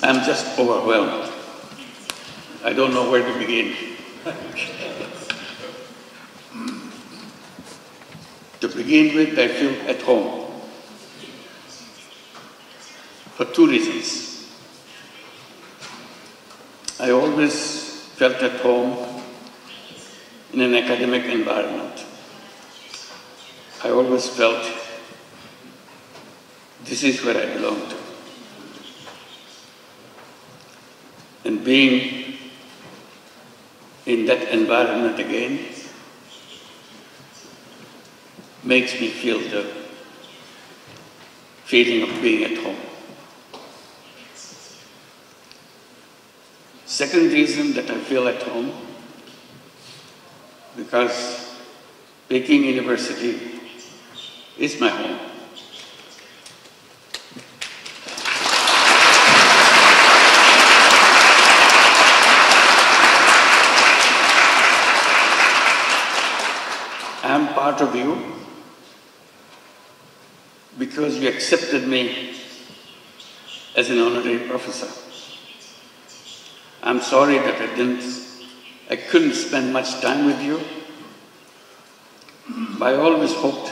I'm just overwhelmed. I don't know where to begin. To begin with, I feel at home for two reasons. I always felt at home in an academic environment. I always felt this is where I belong to. And being in that environment again makes me feel the feeling of being at home. Second reason that I feel at home, because Peking University is my home. I am part of you because you accepted me as an honorary professor. I'm sorry that I couldn't spend much time with you, but I always hoped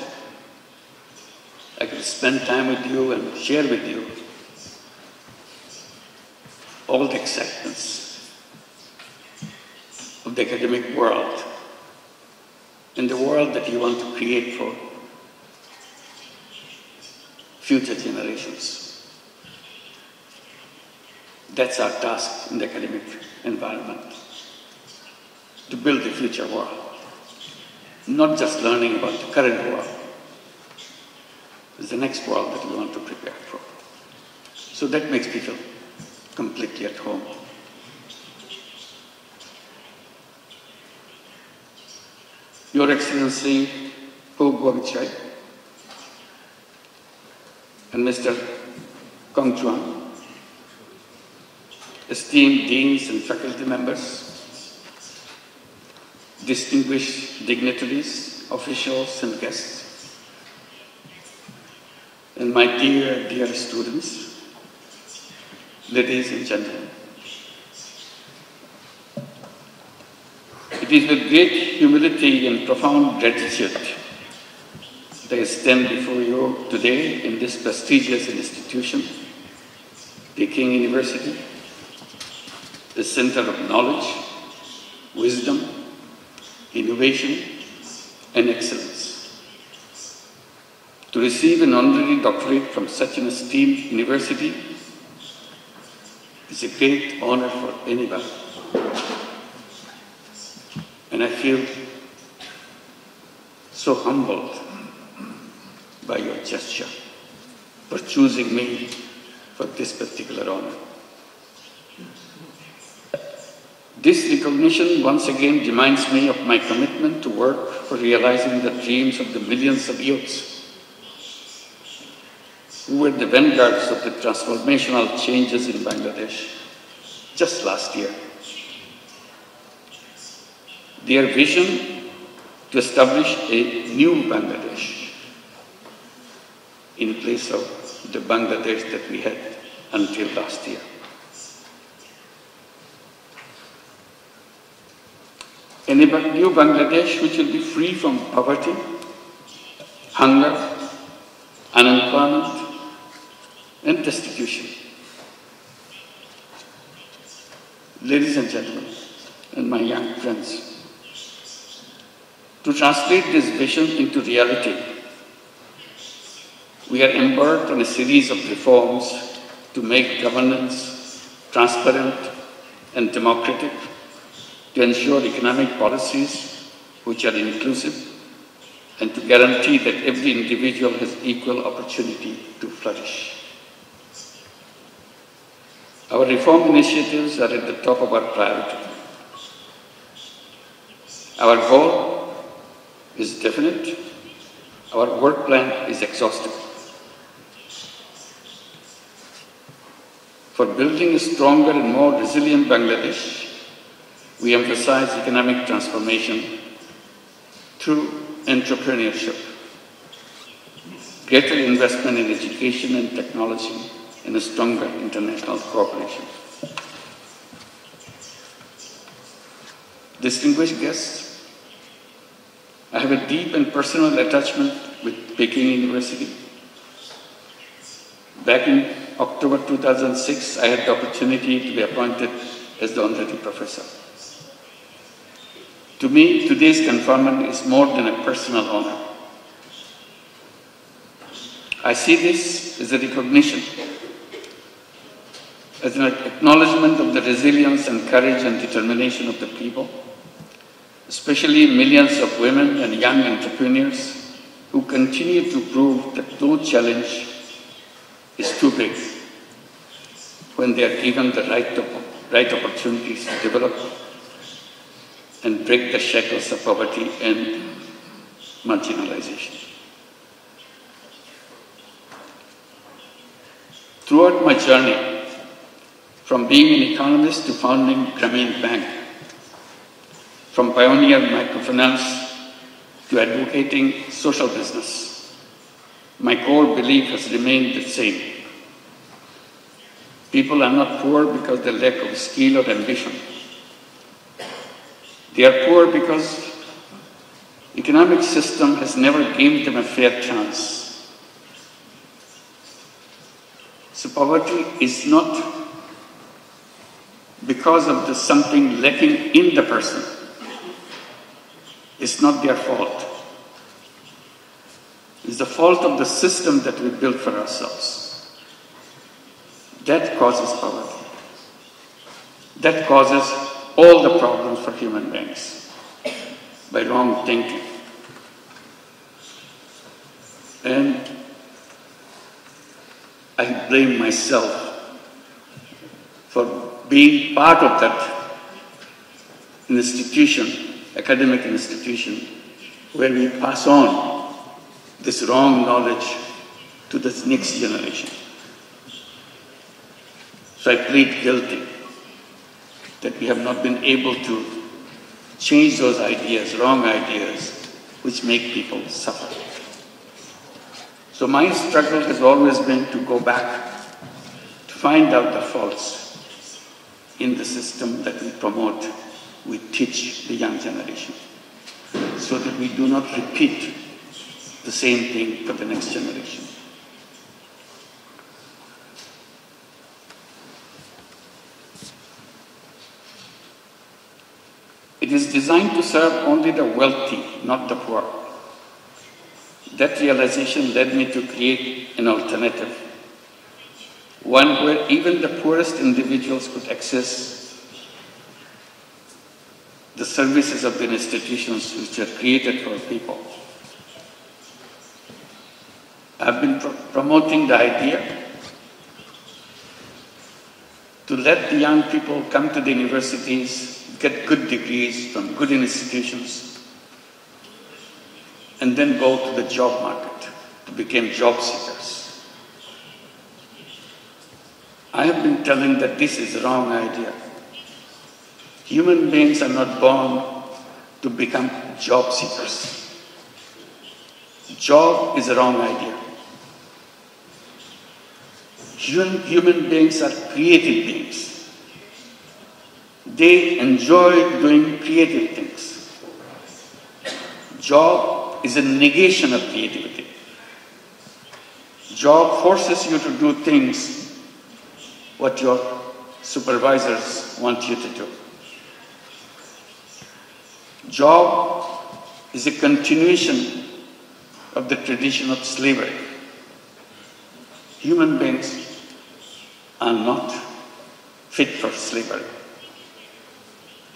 I could spend time with you and share with you all the excitements of the academic world and the world that you want to create for future generations. That's our task in the academic environment, to build the future world, not just learning about the current world. It's the next world that we want to prepare for. So that makes me feel completely at home. Your Excellency Hu Guangchai and Mr. Kong Chuan, esteemed deans and faculty members, distinguished dignitaries, officials and guests, and my dear, dear students, ladies and gentlemen. It is with great humility and profound gratitude that I stand before you today in this prestigious institution, Peking University, the center of knowledge, wisdom, innovation, and excellence. To receive an honorary doctorate from such an esteemed university is a great honor for anybody. And I feel so humbled by your gesture for choosing me for this particular honor. This recognition once again reminds me of my commitment to work for realizing the dreams of the millions of youths who were the vanguards of the transformational changes in Bangladesh just last year. Their vision to establish a new Bangladesh in place of the Bangladesh that we had until last year. A new Bangladesh which will be free from poverty, hunger, unemployment, and destitution. Ladies and gentlemen, and my young friends, to translate this vision into reality, we are embarked on a series of reforms to make governance transparent and democratic, to ensure economic policies which are inclusive, and to guarantee that every individual has equal opportunity to flourish. Our reform initiatives are at the top of our priority. Our goal is definite. Our work plan is exhaustive. For building a stronger and more resilient Bangladesh, we emphasize economic transformation through entrepreneurship, greater investment in education and technology, and a stronger international cooperation. Distinguished guests, I have a deep and personal attachment with Peking University. Back in October 2006, I had the opportunity to be appointed as the honorary professor. To me, today's conferment is more than a personal honor. I see this as a recognition, as an acknowledgement of the resilience and courage and determination of the people, especially millions of women and young entrepreneurs who continue to prove that no challenge is too big when they are given the right opportunities to develop and break the shackles of poverty and marginalization. Throughout my journey, from being an economist to founding Grameen Bank, from pioneer microfinance to advocating social business, my core belief has remained the same. People are not poor because they lack of skill or ambition. They are poor because the economic system has never given them a fair chance. So poverty is not because of the something lacking in the person. It's not their fault. It's the fault of the system that we built for ourselves. That causes poverty. That causes all the problems for human beings by wrong thinking. And I blame myself for being part of that institution, academic institution, where we pass on this wrong knowledge to this next generation. So I plead guilty that we have not been able to change those ideas, wrong ideas, which make people suffer. So my struggle has always been to go back, to find out the faults in the system that we promote, we teach the young generation, so that we do not repeat the same thing for the next generation. It is designed to serve only the wealthy, not the poor. That realization led me to create an alternative, one where even the poorest individuals could access the services of the institutions which are created for people. I've been promoting the idea to let the young people come to the universities, get good degrees from good institutions, and then go to the job market to become job seekers. I have been telling that this is a wrong idea. Human beings are not born to become job seekers. Job is a wrong idea. Human beings are creative beings. They enjoy doing creative things. Job is a negation of creativity. Job forces you to do things what your supervisors want you to do. Job is a continuation of the tradition of slavery. Human beings are not fit for slavery.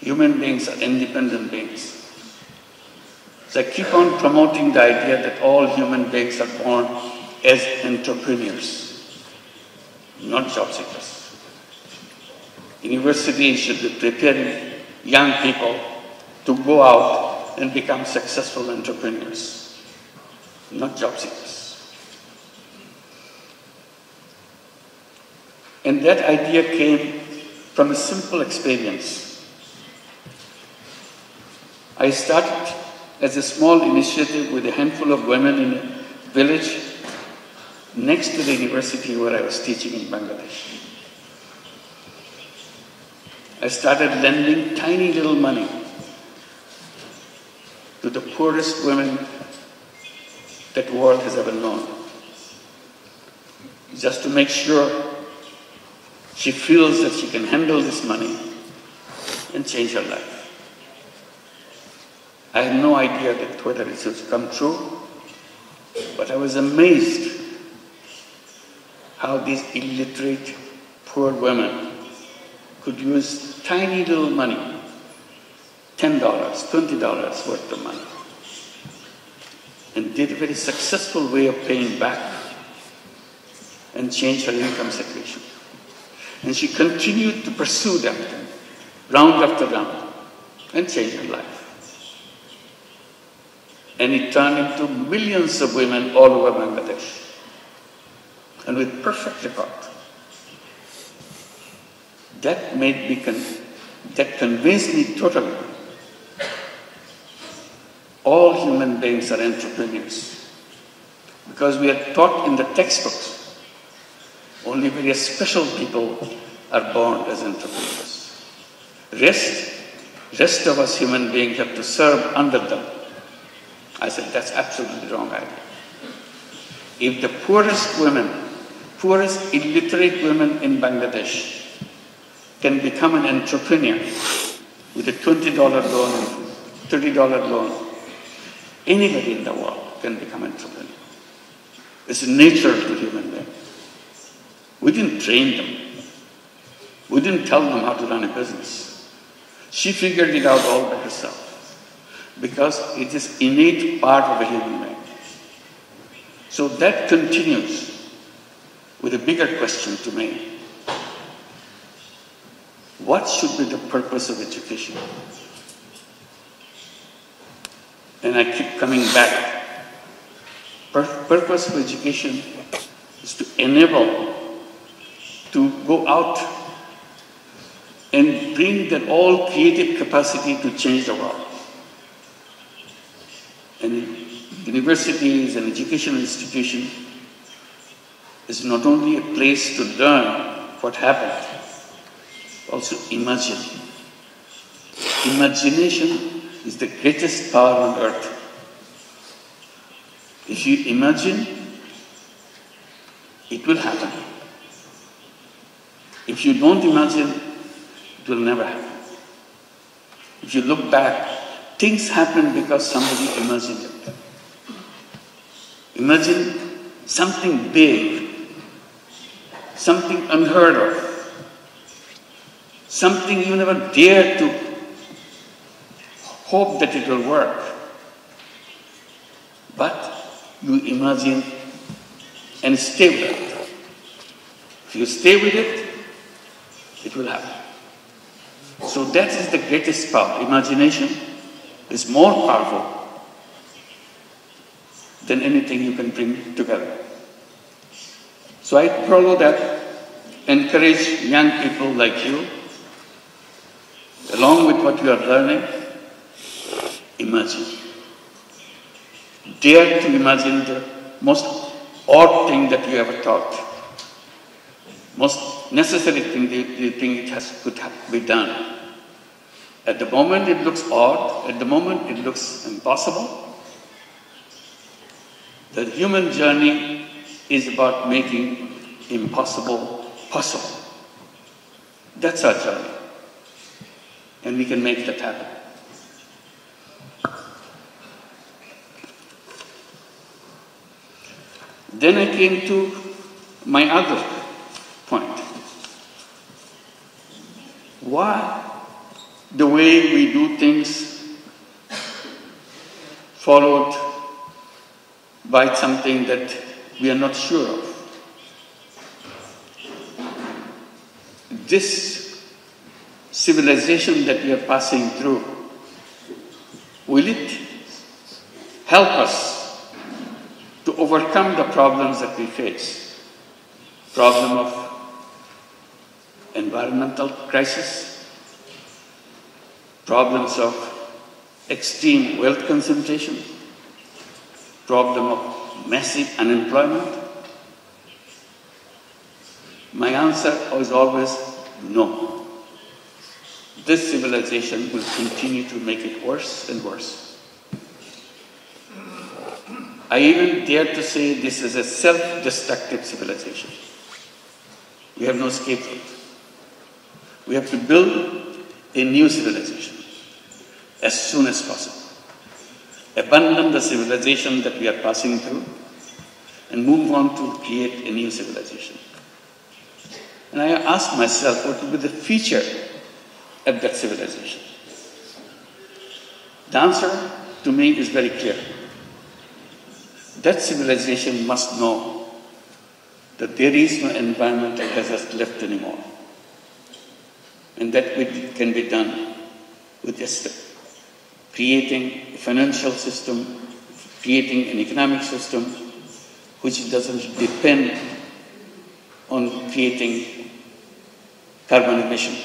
Human beings are independent beings. So I keep on promoting the idea that all human beings are born as entrepreneurs, not job seekers. Universities should be preparing young people to go out and become successful entrepreneurs, not job seekers. And that idea came from a simple experience. I started as a small initiative with a handful of women in a village next to the university where I was teaching in Bangladesh. I started lending tiny little money to the poorest women that the world has ever known, just to make sure she feels that she can handle this money and change her life. I had no idea that whether it would come true, but I was amazed how these illiterate, poor women could use tiny little money, $10, $20 worth of money, and did a very successful way of paying back and change her income situation. And she continued to pursue that round after round and change her life. And it turned into millions of women all over Bangladesh, and with perfect record. That convinced me totally. All human beings are entrepreneurs, because we are taught in the textbooks only very special people are born as entrepreneurs. Rest of us human beings have to serve under them. I said, that's absolutely the wrong idea. If the poorest illiterate women in Bangladesh can become an entrepreneur with a $20 loan and $30 loan, anybody in the world can become an entrepreneur. It's natural to human beings. We didn't train them. We didn't tell them how to run a business. She figured it out all by herself, because it is innate part of a human being. So that continues with a bigger question to me. What should be the purpose of education? And I keep coming back. Purpose of education is to enable to go out and bring that all creative capacity to change the world. And universities and educational institutions is not only a place to learn what happened, also imagine. Imagination is the greatest power on earth. If you imagine, it will happen. If you don't imagine, it will never happen. If you look back, things happen because somebody imagined it. Imagine something big, something unheard of, something you never dared to hope that it will work. But you imagine and stay with it. If you stay with it, it will happen. So that is the greatest power. Imagination is more powerful than anything you can bring together. So I follow that, encourage young people like you, along with what you are learning, imagine. Dare to imagine the most odd thing that you ever thought, most necessary thing you think could be done. At the moment it looks odd, at the moment it looks impossible. The human journey is about making impossible possible. That's our journey. And we can make that happen. Then I came to my other point. Why the way we do things followed by something that we are not sure of? This civilization that we are passing through, will it help us to overcome the problems that we face? Problem of environmental crisis, problems of extreme wealth concentration, problem of massive unemployment, answer is always no. This civilization will continue to make it worse and worse. I even dare to say this is a self-destructive civilization. We have no scapegoat. We have to build a new civilization as soon as possible. Abandon the civilization that we are passing through and move on to create a new civilization. And I ask myself, what will be the future of that civilization? The answer to me is very clear. That civilization must know that there is no environment that has us left anymore. And that can be done with just creating a financial system, creating an economic system which doesn't depend on creating carbon emission.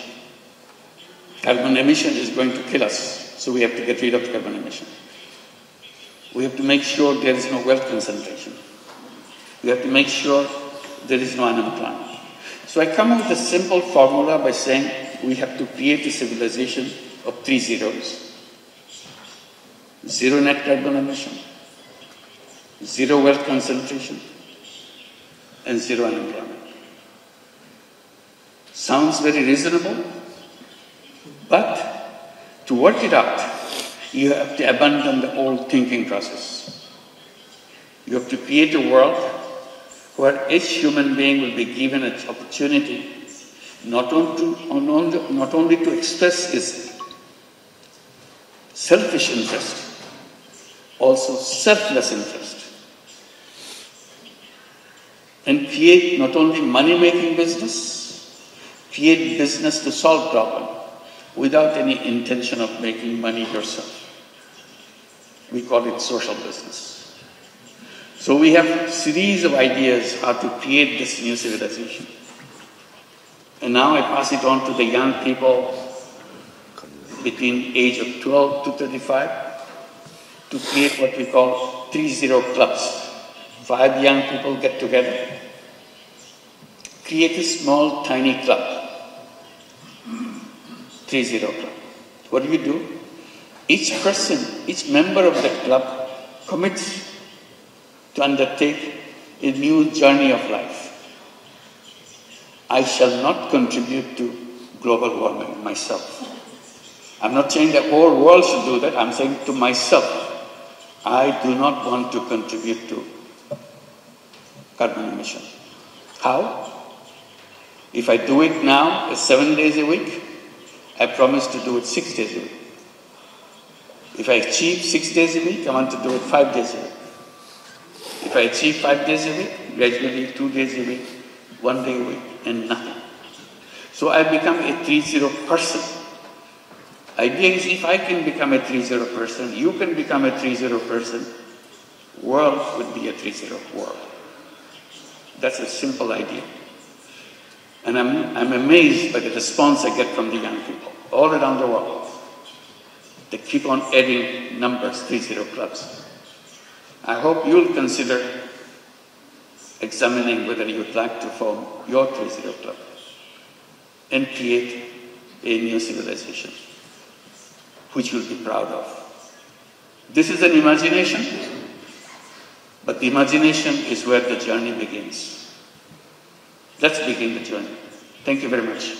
Carbon emission is going to kill us, so we have to get rid of carbon emission. We have to make sure there is no wealth concentration. We have to make sure there is no unemployment. So I come up with a simple formula by saying we have to create a civilization of 3 zeros. 0 net carbon emission, 0 wealth concentration, and 0 unemployment. Sounds very reasonable, but to work it out, you have to abandon the old thinking process. You have to create a world where each human being will be given an opportunity not only to express his selfish interest, also selfless interest, and create not only money-making business, create business to solve problem without any intention of making money yourself. We call it social business. So we have a series of ideas how to create this new civilization. And now I pass it on to the young people between age of 12 to 35 to create what we call 3-0 clubs. 5 young people get together, create a small, tiny club. 3-0 club. What do? Each person, each member of that club commits to undertake a new journey of life. I shall not contribute to global warming myself. I'm not saying the whole world should do that. I'm saying to myself, I do not want to contribute to carbon emission. How? If I do it now, 7 days a week, I promise to do it 6 days a week. If I achieve 6 days a week, I want to do it 5 days a week. If I achieve 5 days a week, gradually 2 days a week, 1 day a week, and nothing. So I become a 3-0 person. Idea is if I can become a 3-0 person, you can become a 3-0 person, world would be a 3-0 world. That's a simple idea. And I'm amazed by the response I get from the young people all around the world. They keep on adding numbers, 3-0 clubs. I hope you'll consider examining whether you'd like to form your 3-0 club and create a new civilization which you'll be proud of. This is an imagination, but the imagination is where the journey begins. Let's begin the journey. Thank you very much.